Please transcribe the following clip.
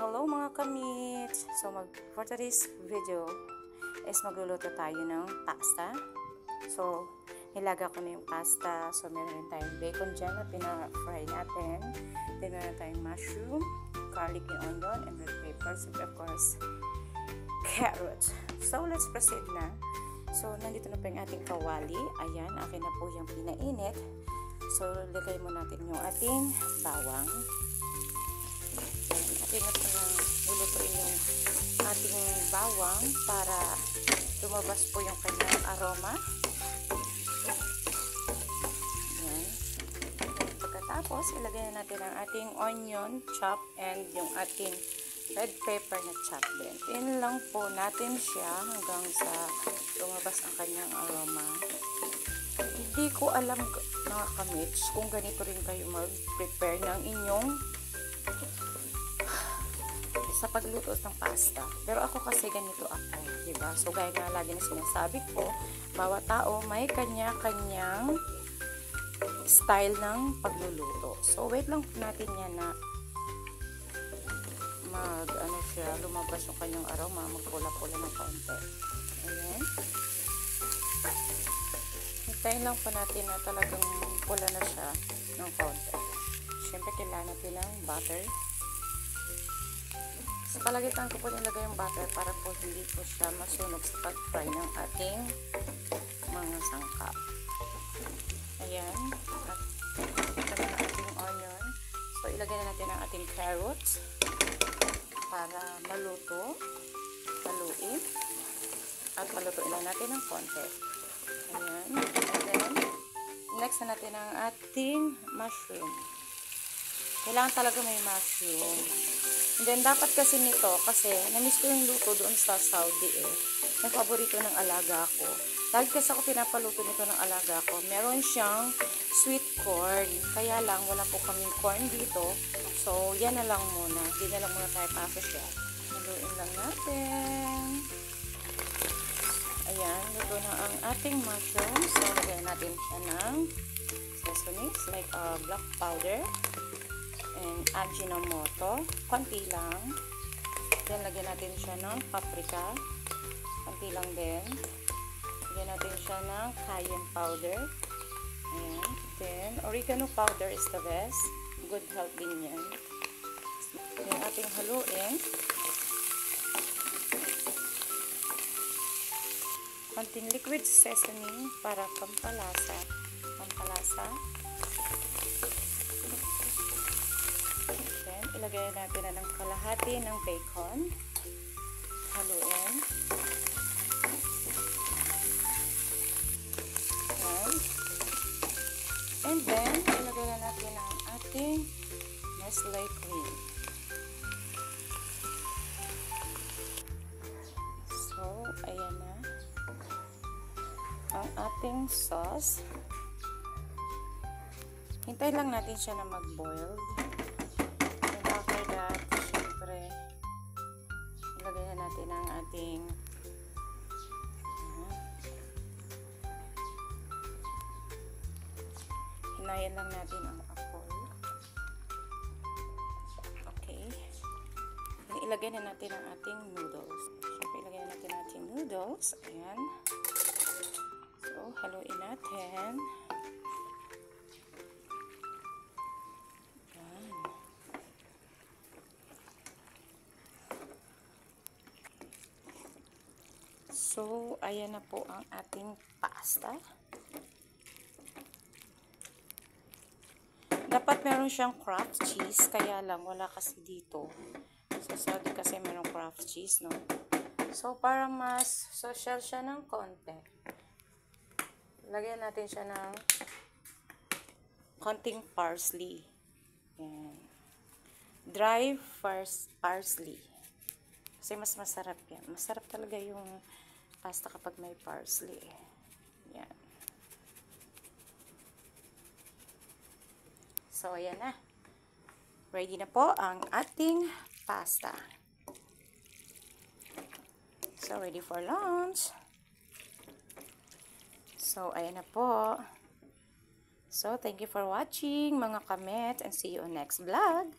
Hello mga kamits! For today's video is magluluto tayo ng pasta. So, nilaga ko na yung pasta. So, meron rin tayong bacon dyan na pina-fry natin. Then, meron tayong mushroom, garlic and onion, and red peppers, and of course, carrots. So, let's proceed na. So, nandito na po yung ating kawali. Ayan, akin na po yung pinainit. So, lagay mo natin yung ating bawang. Atin na po nang lulutuin yung ating bawang para lumabas po yung kanyang aroma. Ayan. Pagkatapos, ilagay na natin ang ating onion chop and yung ating red pepper na chop din. Pin lang po natin siya hanggang sa lumabas ang kanyang aroma. Hindi ko alam mga kamits kung ganito rin kayo mag-prepare ng inyong sa pagluto ng pasta. Pero ako kasi ganito ako, diba? So, gaya nga lagi na sinasabi ko, bawat tao may kanya-kanyang style ng pagluluto. So, wait lang natin yan na lumabas yung kanyang aroma, magpula-pula ng konti. Ayan. Hintayin lang po natin na talagang pula na siya ng konti. Siyempre, kailangan natin ng butter. Sa palagitan ko po nilagay yung butter para po hindi po siya masunog sa pag-fry ng ating mga sangkap. Ayan. At ilagay na ating onion. So, ilagay na natin ang ating carrots para maluto, haluin, at palutuin lang natin ng konti. Ayan. And then, next na natin ang ating mushroom. Kailangan talaga may mushroom. And then, dapat kasi nito, kasi namiss ko yung luto doon sa Saudi yung paborito ng alaga ko. Dahil kasi ako pinapaluto nito ng alaga ko, meron siyang sweet corn. Kaya lang, wala po kaming corn dito. So, yan na lang muna. Hindi na lang muna tayo paso siya. Haluin lang natin. Ayan, luto na ang ating mushroom. So, lagyan natin siya ng sesame, like black powder. And Ajinomoto, konti lang. Then, lagyan natin siya ng paprika. Konti lang din. Lagyan natin siya ng cayenne powder. Ayan. Then, oregano powder is the best. Good health din yan. Then, ating haluin. Konting liquid sesame para pampalasa. Ilagay natin na ng kalahati ng bacon. Haluin. Okay. And then, ilagay na natin ang ating Nestle cream. So, ayan na. Ang ating sauce. Hintayin lang natin siya na mag-boil. After that, syempre, ilagay na natin ang ating hinayan lang natin ang apoy. Okay. Ilagay na natin ang ating noodles. Syempre, ilagay na natin ang ating noodles. Ayan. So, haluin natin. So, ayan na po ang ating pasta. Dapat meron siyang Kraft cheese, kaya lang wala kasi dito. Sa Saudi kasi meron Kraft cheese, no? So, para mas social siya ng konti, lagyan natin siya ng konting parsley. Ayan. Dry parsley. Kasi mas masarap yan. Masarap talaga yung pasta kapag may parsley. Yan. So, ayan na. Ready na po ang ating pasta. So, ready for lunch. So, ayan na po. So, thank you for watching mga kamet and see you on next vlog.